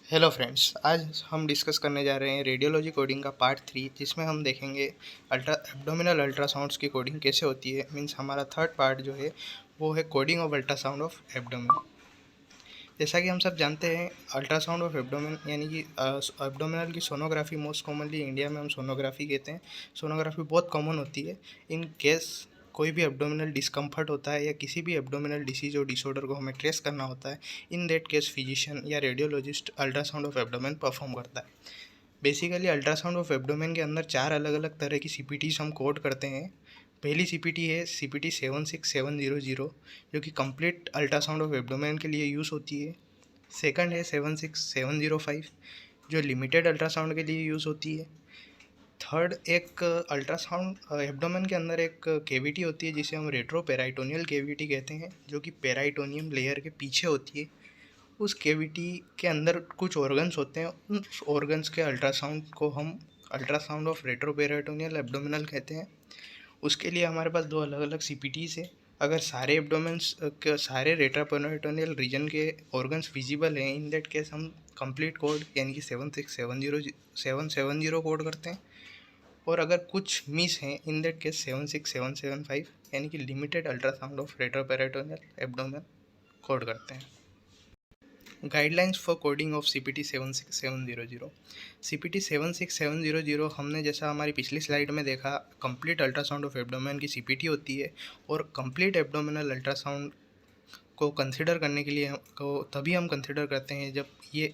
Hello friends, आज हम discuss करने जा रहे हैं रेडियोलॉजी कोडिंग का पार्ट 3, जिसमें हम देखेंगे एब्डोमिनल अल्ट्रासाउंड्स की कोडिंग कैसे होती है। मींस हमारा थर्ड पार्ट जो है वो है coding of ultrasound of abdomen. जैसा कि हम सब जानते हैं, अल्ट्रासाउंड ऑफ एब्डोमेन यानी कि एब्डोमिनल की सोनोग्राफी, मोस्ट कॉमनली इंडिया में हम सोनोग्राफी कहते हैं। सोनोग्राफी बहुत कॉमन होती है इन केस कोई भी एब्डोमिनल डिस्कम्फर्ट होता है या किसी भी एब्डोमिनल डिसीज और डिसऑर्डर को हमें ट्रेस करना होता है। इन दैट केस फिजिशियन या radiologist ultrasound of abdomen perform करता है। बेसिकली अल्ट्रासाउंड ऑफ एब्डोमेन के अंदर चार अलग अलग तरह की सीपीटीज हम कोड करते हैं। पहली सीपीटी है सीपीटी 76700, जो कि कंप्लीट अल्ट्रासाउंड ऑफ एब्डोमेन के लिए यूज़ होती है। सेकंड है 76705, जो लिमिटेड अल्ट्रासाउंड के लिए यूज़ होती है। थर्ड, एक अल्ट्रासाउंड एब्डोमेन के अंदर एक केविटी होती है जिसे हम रेट्रोपेराइटोनियल केविटी कहते हैं, जो कि पेराइटोनियम लेयर के पीछे होती है। उस केविटी के अंदर कुछ ऑर्गन्स होते हैं, उस ऑर्गन्स के अल्ट्रासाउंड को हम अल्ट्रासाउंड ऑफ रेट्रोपेराइटोनियल एब्डोमिनल कहते हैं। उसके लिए हमारे पास दो अलग अलग सीपीटीज़ है। अगर सारे एब्डोमेंस के सारे रेट्रोपेराइटोनियल रीजन के ऑर्गन्स विजिबल हैं, इन दैट केस हम कंप्लीट कोड यानी कि 7670770 कोड करते हैं। और अगर कुछ मिस हैं, इन दैट केस 76775 यानी कि limited ultrasound of retroperitoneal abdomen code करते हैं। Guidelines for coding of CPT 76700। CPT 76700 हमने जैसा हमारी पिछली स्लाइड में देखा, कंप्लीट अल्ट्रासाउंड ऑफ एब्डोमेन की CPT होती है। और कंप्लीट एब्डोमिनल अल्ट्रासाउंड को कंसिडर करने के लिए को तभी हम कंसिडर करते हैं जब ये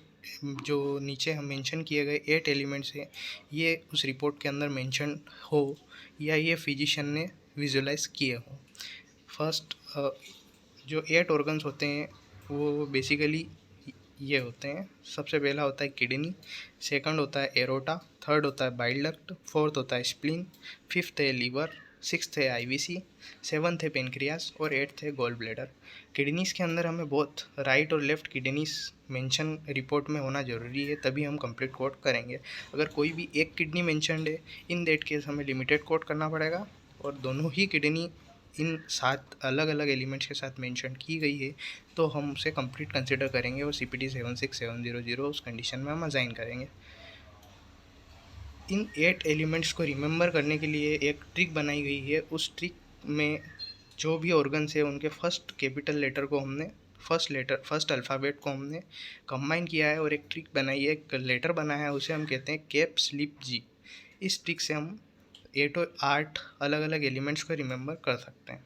जो नीचे हम मेंशन किए गए 8 एलिमेंट्स हैं, ये उस रिपोर्ट के अंदर मेंशन हो या ये फिजिशियन ने विजुलाइज किए हो। फर्स्ट, जो 8 ऑर्गन्स होते हैं वो बेसिकली ये होते हैं। सबसे पहला होता है किडनी, सेकंड होता है एरोटा, थर्ड होता है बाइल डक्ट, फोर्थ होता है स्प्लीन, फिफ्थ है लीवर, सिक्स्थ है आईवीसी, सेवन्थ है पेनक्रियास और एट्थ है गॉल ब्लैडर। किडनीज़ के अंदर हमें बहुत राइट और लेफ्ट किडनीज मेंशन रिपोर्ट में होना ज़रूरी है, तभी हम कंप्लीट कोड करेंगे। अगर कोई भी एक किडनी मेंशनड है, इन दैट केस हमें लिमिटेड कोड करना पड़ेगा। और दोनों ही किडनी इन 7 अलग अलग एलिमेंट्स के साथ मेंशन की गई है, तो हम उसे कंप्लीट कंसिडर करेंगे और CPT 76700 उस कंडीशन में हम असाइन करेंगे। इन 8 एलिमेंट्स को रिमेंबर करने के लिए एक ट्रिक बनाई गई है। उस ट्रिक में जो भी ऑर्गन्स है उनके फर्स्ट कैपिटल लेटर को हमने फर्स्ट अल्फ़ाबेट को हमने कंबाइन किया है और एक ट्रिक बनाई है, एक लेटर बनाया है, उसे हम कहते हैं कैप स्लिप जी। इस ट्रिक से हम 8 अलग अलग एलिमेंट्स को रिमेंबर कर सकते हैं।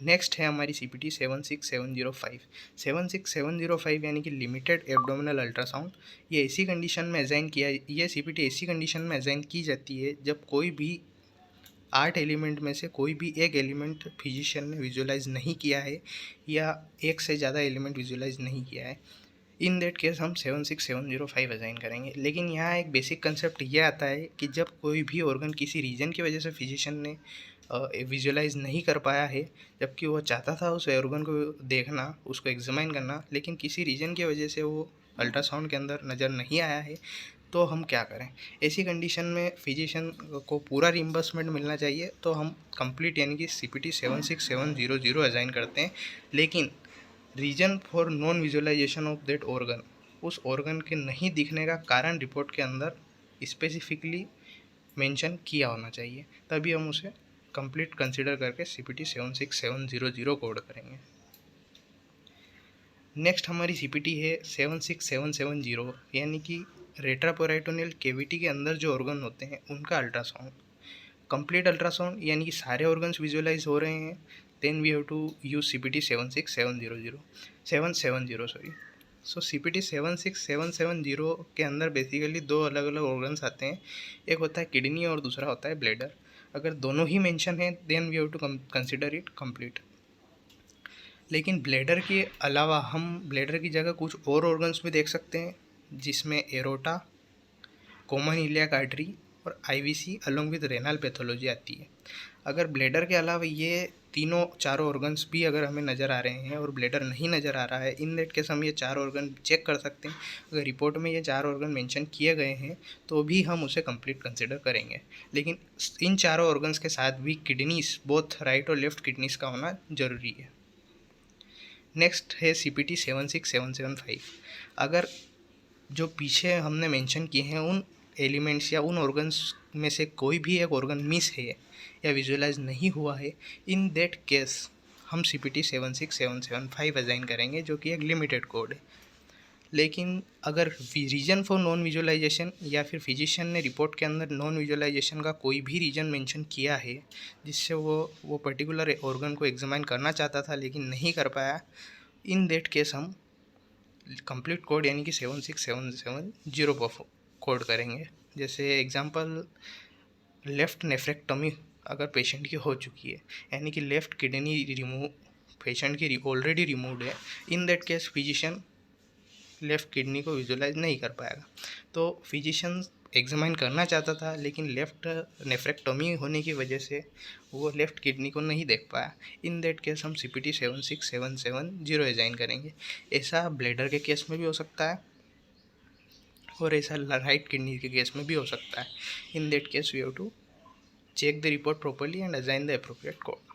नेक्स्ट है हमारी CPT 76705। 76705 यानी कि लिमिटेड एब्डोमिनल अल्ट्रासाउंड। ये ऐसी कंडीशन में असाइन किया, ये CPT ऐसी कंडीशन में असाइन की जाती है जब कोई भी 8 एलिमेंट में से कोई भी एक एलिमेंट फिजिशियन ने विजुलाइज नहीं किया है या एक से ज़्यादा एलिमेंट विजुलाइज नहीं किया है। इन दैट केस हम 76705 असाइन करेंगे। लेकिन यहाँ एक बेसिक कंसेप्ट ये आता है कि जब कोई भी ऑर्गन किसी रीजन की वजह से फिजिशियन ने विजुलाइज नहीं कर पाया है, जबकि वो चाहता था उस ऑर्गन को देखना, उसको एग्जामाइन करना, लेकिन किसी रीजन की वजह से वो अल्ट्रासाउंड के अंदर नज़र नहीं आया है, तो हम क्या करें। ऐसी कंडीशन में फिजिशियन को पूरा रिम्बर्समेंट मिलना चाहिए, तो हम कंप्लीट यानी कि CPT 76700 असाइन करते हैं। लेकिन reason for non visualisation of that organ, उस ऑर्गन के नहीं दिखने का कारण रिपोर्ट के अंदर स्पेसिफिकली मेंशन किया होना चाहिए, तभी हम उसे कंप्लीट कंसिडर करके CPT 76700 कोड करेंगे। नेक्स्ट हमारी CPT है 76770, यानी कि रेट्रोपेराइटोनियल केविटी के अंदर जो ऑर्गन होते हैं उनका अल्ट्रासाउंड। कंप्लीट अल्ट्रासाउंड यानी कि सारे ऑर्गन्स विजुअलाइज हो रहे हैं, then we have to use CPT 770 sorry. So CPT 76770 के अंदर बेसिकली दो अलग अलग ऑर्गन्स आते हैं, एक होता है किडनी और दूसरा होता है ब्लैडर। अगर दोनों ही मेंशन है, then we have to consider it complete. लेकिन ब्लैडर के अलावा हम ब्लैडर की जगह कुछ और ऑर्गन्स भी देख सकते हैं, जिसमें एरोटा, कॉमन इलियाक आर्टरी और IVC along with renal pathology आती है। अगर ब्लैडर के अलावा ये तीनों चारों ऑर्गन्स भी अगर हमें नज़र आ रहे हैं और ब्लैडर नहीं नज़र आ रहा है, इन दैट केस हम ये 4 ऑर्गन चेक कर सकते हैं। अगर रिपोर्ट में ये 4 ऑर्गन मेंशन किए गए हैं तो भी हम उसे कंप्लीट कंसिडर करेंगे। लेकिन इन चारों ऑर्गन्स के साथ भी किडनीज, बोथ राइट और लेफ्ट किडनीज का होना ज़रूरी है। नेक्स्ट है CPT 76775। अगर जो पीछे हमने मेंशन किए हैं उन एलिमेंट्स या उन ऑर्गन्स में से कोई भी एक ऑर्गन मिस है या विजुअलाइज नहीं हुआ है, इन दैट केस हम CPT 76775 असाइन करेंगे, जो कि एक लिमिटेड कोड है। लेकिन अगर रीजन फॉर नॉन विजुअलाइजेशन या फिर फिजिशियन ने रिपोर्ट के अंदर नॉन विजुअलाइजेशन का कोई भी रीजन मेंशन किया है जिससे वो पर्टिकुलर ऑर्गन को एग्जामिन करना चाहता था लेकिन नहीं कर पाया, इन दैट केस हम कंप्लीट कोड यानी कि 76770 पर कोड करेंगे। जैसे एग्जांपल, लेफ़्ट नेफ्रेक्टोमी अगर पेशेंट की हो चुकी है, यानी कि लेफ़्ट किडनी रिमूव पेशेंट की ऑलरेडी रिमूव्ड है, in that case physician left kidney को विजुअलाइज नहीं कर पाएगा। तो फिजिशियन एग्जामिन करना चाहता था लेकिन लेफ़्ट नेफ्रेक्टोमी होने की वजह से वो लेफ़्ट किडनी को नहीं देख पाया। इन दैट केस हम CPT 76770 असाइन करेंगे। ऐसा ब्लैडर के केस में भी हो सकता है और ऐसा राइट किडनी के केस में भी हो सकता है। In that case we have to check the report properly and assign the appropriate code.